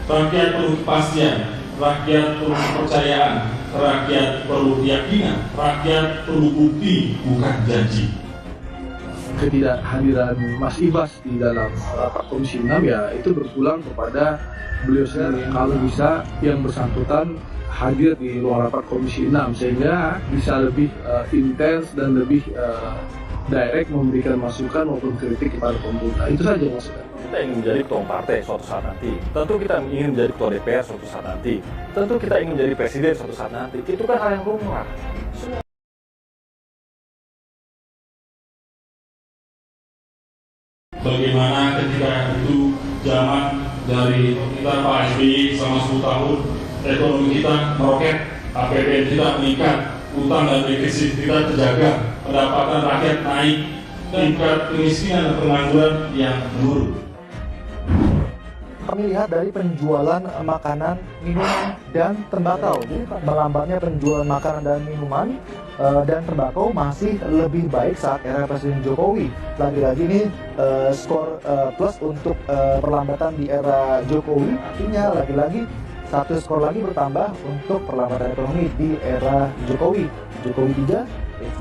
Rakyat perlu kepastian, rakyat perlu kepercayaan, rakyat perlu keyakinan, rakyat perlu bukti, bukan janji. Ketidakhadiran Mas Ibas di dalam rapat Komisi 6 ya itu berpulang kepada beliau sendiri. Kalau bisa yang bersangkutan hadir di luar rapat Komisi 6 sehingga bisa lebih intens dan lebih direct memberikan masukan maupun kritik kepada pemerintah. Itu saja maksudnya. Kita ingin menjadi ketua partai suatu saat nanti. Tentu kita ingin menjadi ketua DPR suatu saat nanti. Tentu kita ingin menjadi presiden suatu saat nanti. Itu kan hal yang lumrah. Bagaimana ketika itu zaman dari kita Pak SBY selama 10 tahun, ekonomi kita meroket, APBN kita meningkat, utang dan defisit kita terjaga, pendapatan rakyat naik, tingkat kemiskinan dan pengangguran yang menurun. Kami lihat dari penjualan makanan, minuman, dan tembakau. Jadi melambatnya penjualan makanan dan minuman dan tembakau masih lebih baik saat era Presiden Jokowi. Lagi-lagi ini skor plus untuk perlambatan di era Jokowi. Artinya lagi-lagi satu skor lagi bertambah untuk perlambatan ekonomi di era Jokowi. Jokowi 3,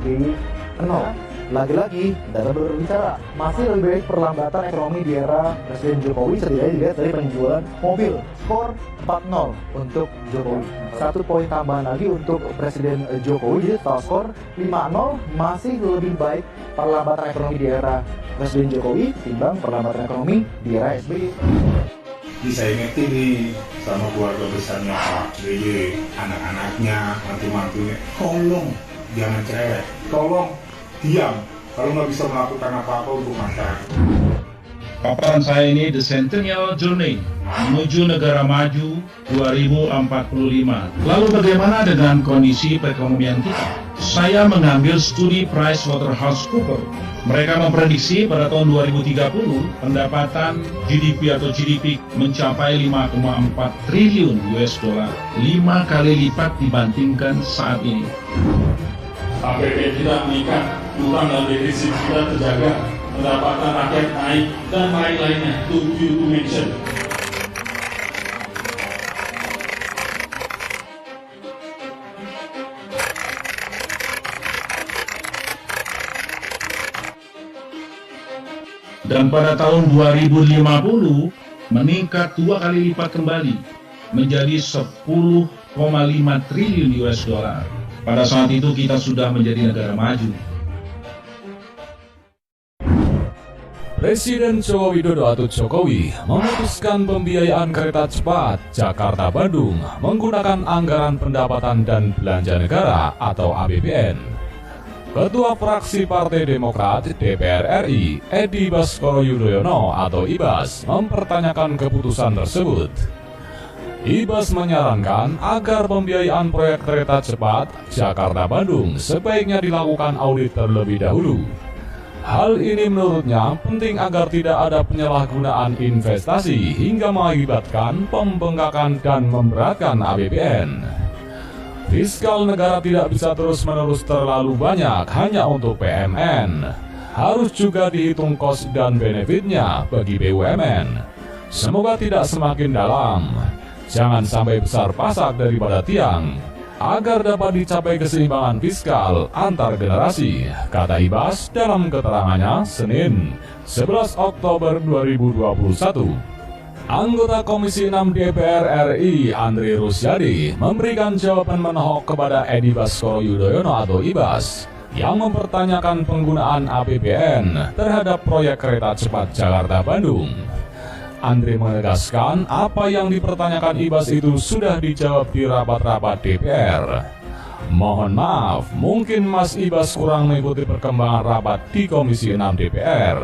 SBY 0. Lagi-lagi, data berbicara, masih lebih baik perlambatan ekonomi di era Presiden Jokowi setidaknya dilihat dari penjualan mobil. Skor 4-0 untuk Jokowi. Satu poin tambahan lagi untuk Presiden Jokowi, jadi total skor 5-0, masih lebih baik perlambatan ekonomi di era Presiden Jokowi timbang perlambatan ekonomi di era SBY. Bisa ingetin nih sama keluarga besarnya Pak BY, anak-anaknya, mantu-mantunya, tolong jangan cerewet, tolong diam kalau nggak bisa melakukan apa-apa untuk masyarakat. Paparan saya ini The Centennial Journey menuju negara maju 2045. Lalu bagaimana dengan kondisi perekonomian kita? Saya mengambil studi PricewaterhouseCoopers. Mereka memprediksi pada tahun 2030 pendapatan GDP atau GDP mencapai 5,4 triliun US dollar, 5 kali lipat dibandingkan saat ini. APBN kita meningkat, utang dan defisit kita terjaga, pendapatan rakyat naik, dan lain-lainnya, to mention. Dan pada tahun 2050 meningkat 2 kali lipat kembali menjadi 10,5 triliun US dollar. Pada saat itu kita sudah menjadi negara maju. Presiden Joko Widodo atau Jokowi memutuskan pembiayaan kereta cepat Jakarta-Bandung menggunakan anggaran pendapatan dan belanja negara atau APBN. Ketua fraksi Partai Demokrat DPR RI, Edi Baskoro Yudhoyono atau Ibas, mempertanyakan keputusan tersebut. Ibas menyarankan agar pembiayaan proyek kereta cepat Jakarta-Bandung sebaiknya dilakukan audit terlebih dahulu. Hal ini menurutnya penting agar tidak ada penyalahgunaan investasi hingga mengakibatkan pembengkakan dan memberatkan APBN. Fiskal negara tidak bisa terus-menerus terlalu banyak hanya untuk PMN. Harus juga dihitung kos dan benefitnya bagi BUMN. Semoga tidak semakin dalam. Jangan sampai besar pasak daripada tiang, agar dapat dicapai keseimbangan fiskal antar generasi, kata Ibas dalam keterangannya Senin, 11 Oktober 2021. Anggota Komisi 6 DPR RI Andre Rusyadi memberikan jawaban menohok kepada Edi Baskoro Yudhoyono atau Ibas yang mempertanyakan penggunaan APBN terhadap proyek kereta cepat Jakarta-Bandung. Andre menegaskan apa yang dipertanyakan Ibas itu sudah dijawab di rapat-rapat DPR. Mohon maaf, mungkin Mas Ibas kurang mengikuti perkembangan rapat di Komisi 6 DPR.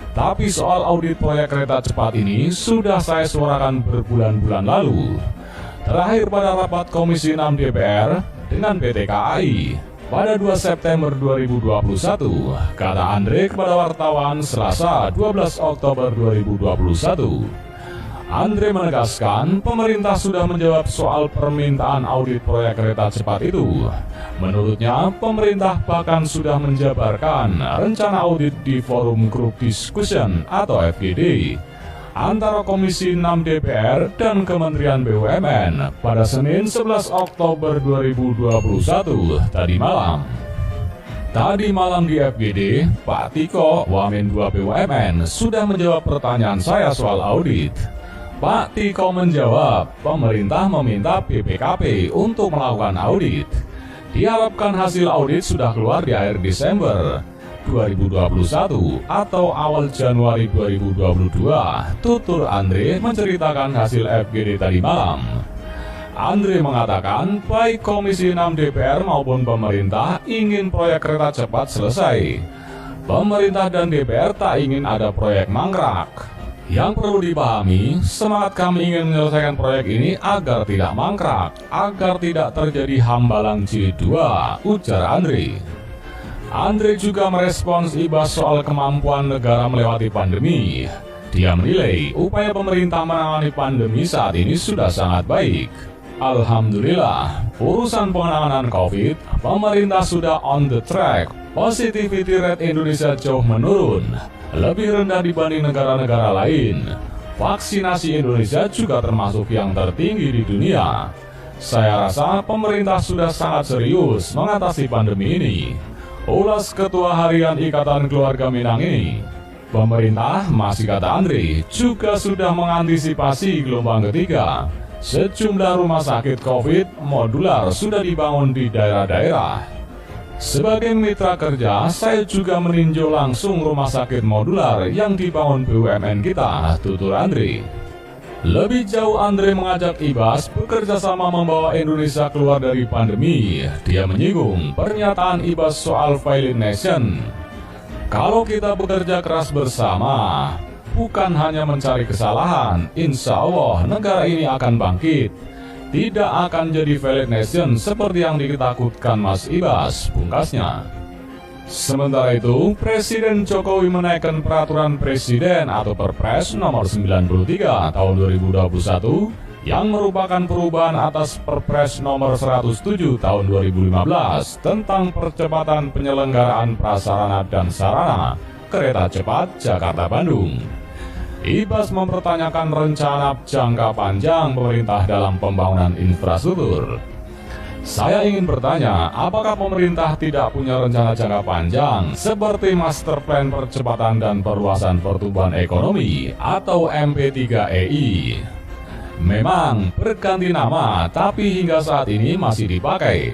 Tapi soal audit proyek kereta cepat ini sudah saya suarakan berbulan-bulan lalu. Terakhir pada rapat Komisi 6 DPR dengan PT KAI pada 2 September 2021, kata Andre kepada wartawan Selasa 12 Oktober 2021. Andre menegaskan pemerintah sudah menjawab soal permintaan audit proyek kereta cepat itu. Menurutnya, pemerintah bahkan sudah menjabarkan rencana audit di Forum Group Discussion atau FGD. antara Komisi 6 DPR dan Kementerian BUMN pada Senin 11 Oktober 2021 tadi malam. Tadi malam di FGD, Pak Tiko, Wamen 2 BUMN, sudah menjawab pertanyaan saya soal audit. Pak Tiko menjawab, pemerintah meminta BPKP untuk melakukan audit. Diharapkan hasil audit sudah keluar di akhir Desember 2021 atau awal Januari 2022, tutur Andre menceritakan hasil FGD tadi malam. Andre mengatakan baik Komisi 6 DPR maupun pemerintah ingin proyek kereta cepat selesai. Pemerintah dan DPR tak ingin ada proyek mangkrak. Yang perlu dipahami, semangat kami ingin menyelesaikan proyek ini agar tidak mangkrak, agar tidak terjadi hambalang J2, ujar Andre. Andre juga merespons Ibas soal kemampuan negara melewati pandemi. Dia menilai upaya pemerintah menangani pandemi saat ini sudah sangat baik. Alhamdulillah, urusan penanganan COVID, pemerintah sudah on the track. Positivity rate Indonesia jauh menurun, lebih rendah dibanding negara-negara lain. Vaksinasi Indonesia juga termasuk yang tertinggi di dunia. Saya rasa pemerintah sudah sangat serius mengatasi pandemi ini. Ulas Ketua Harian Ikatan Keluarga Minang ini. Pemerintah, masih kata Andre, juga sudah mengantisipasi gelombang ketiga. Sejumlah rumah sakit COVID modular sudah dibangun di daerah-daerah. Sebagai mitra kerja, saya juga meninjau langsung rumah sakit modular yang dibangun BUMN kita, tutur Andre. Lebih jauh Andre mengajak Ibas bekerja sama membawa Indonesia keluar dari pandemi. Dia menyinggung pernyataan Ibas soal violent nation. Kalau kita bekerja keras bersama, bukan hanya mencari kesalahan, insya Allah negara ini akan bangkit. Tidak akan jadi violent nation seperti yang ditakutkan Mas Ibas, pungkasnya. Sementara itu, Presiden Jokowi menaikkan peraturan Presiden atau Perpres nomor 93 tahun 2021 yang merupakan perubahan atas Perpres nomor 107 tahun 2015 tentang percepatan penyelenggaraan prasarana dan sarana kereta cepat Jakarta-Bandung. Ibas mempertanyakan rencana jangka panjang pemerintah dalam pembangunan infrastruktur. Saya ingin bertanya, apakah pemerintah tidak punya rencana jangka panjang seperti Master Plan Percepatan dan Perluasan Pertumbuhan Ekonomi atau MP3EI? Memang berganti nama, tapi hingga saat ini masih dipakai.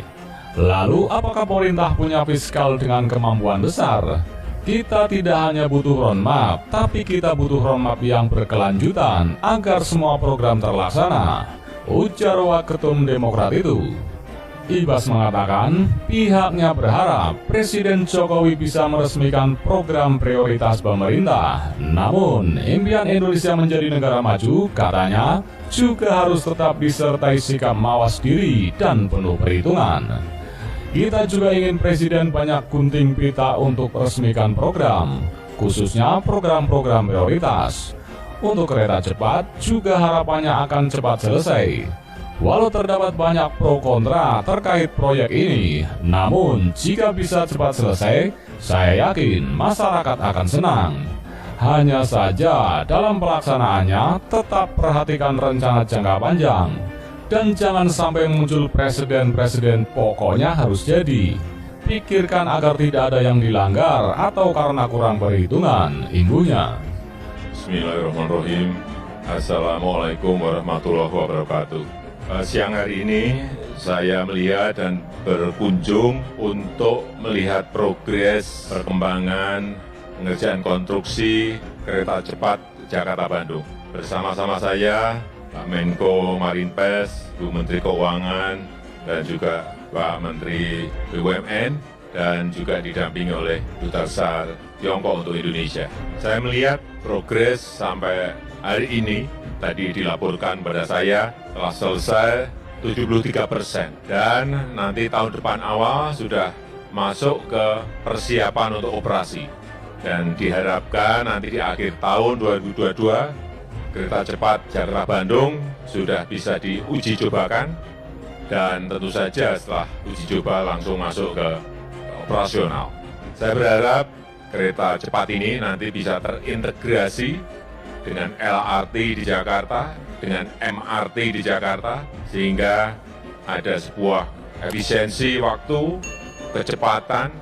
Lalu apakah pemerintah punya fiskal dengan kemampuan besar? Kita tidak hanya butuh roadmap, tapi kita butuh roadmap yang berkelanjutan agar semua program terlaksana, ujar Waketum Demokrat itu. Ibas mengatakan pihaknya berharap Presiden Jokowi bisa meresmikan program prioritas pemerintah. Namun, impian Indonesia menjadi negara maju, katanya, juga harus tetap disertai sikap mawas diri dan penuh perhitungan. Kita juga ingin Presiden banyak gunting pita untuk resmikan program, khususnya program-program prioritas. Untuk kereta cepat juga harapannya akan cepat selesai. Walau terdapat banyak pro kontra terkait proyek ini, namun jika bisa cepat selesai, saya yakin masyarakat akan senang. Hanya saja dalam pelaksanaannya tetap perhatikan rencana jangka panjang. Dan jangan sampai muncul presiden-presiden pokoknya harus jadi. Pikirkan agar tidak ada yang dilanggar atau karena kurang perhitungan, imbuhnya. Bismillahirrahmanirrahim. Assalamualaikum warahmatullahi wabarakatuh. Siang hari ini saya melihat dan berkunjung untuk melihat progres perkembangan pengerjaan konstruksi kereta cepat Jakarta-Bandung. Bersama-sama saya, Pak Menko Marinvest, Bu Menteri Keuangan, dan juga Pak Menteri BUMN, dan juga didampingi oleh Duta Besar Tiongkok untuk Indonesia. Saya melihat progres sampai hari ini, tadi dilaporkan pada saya, telah selesai 73%. Dan nanti tahun depan awal sudah masuk ke persiapan untuk operasi. Dan diharapkan nanti di akhir tahun 2022, kereta cepat Jakarta-Bandung sudah bisa diuji cobakan. Dan tentu saja setelah uji coba langsung masuk ke operasional. Saya berharap kereta cepat ini nanti bisa terintegrasi dengan LRT di Jakarta, dengan MRT di Jakarta, sehingga ada sebuah efisiensi waktu, kecepatan,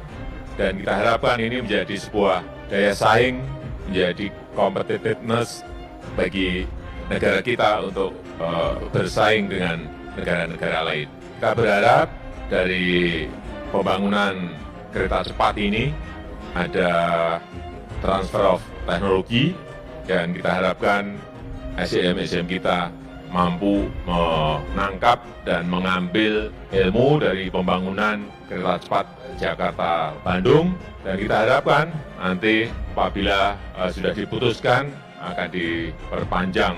dan kita harapkan ini menjadi sebuah daya saing, menjadi competitiveness bagi negara kita untuk bersaing dengan negara-negara lain. Kita berharap dari pembangunan kereta cepat ini ada transfer of teknologi, dan kita harapkan SDM kita mampu menangkap dan mengambil ilmu dari pembangunan kereta cepat Jakarta-Bandung, dan kita harapkan nanti apabila sudah diputuskan akan diperpanjang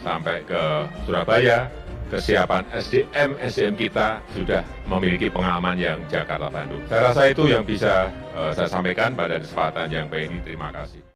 sampai ke Surabaya, kesiapan SDM kita sudah memiliki pengalaman yang Jakarta-Bandung. Saya rasa itu yang bisa saya sampaikan pada kesempatan yang baik ini. Terima kasih.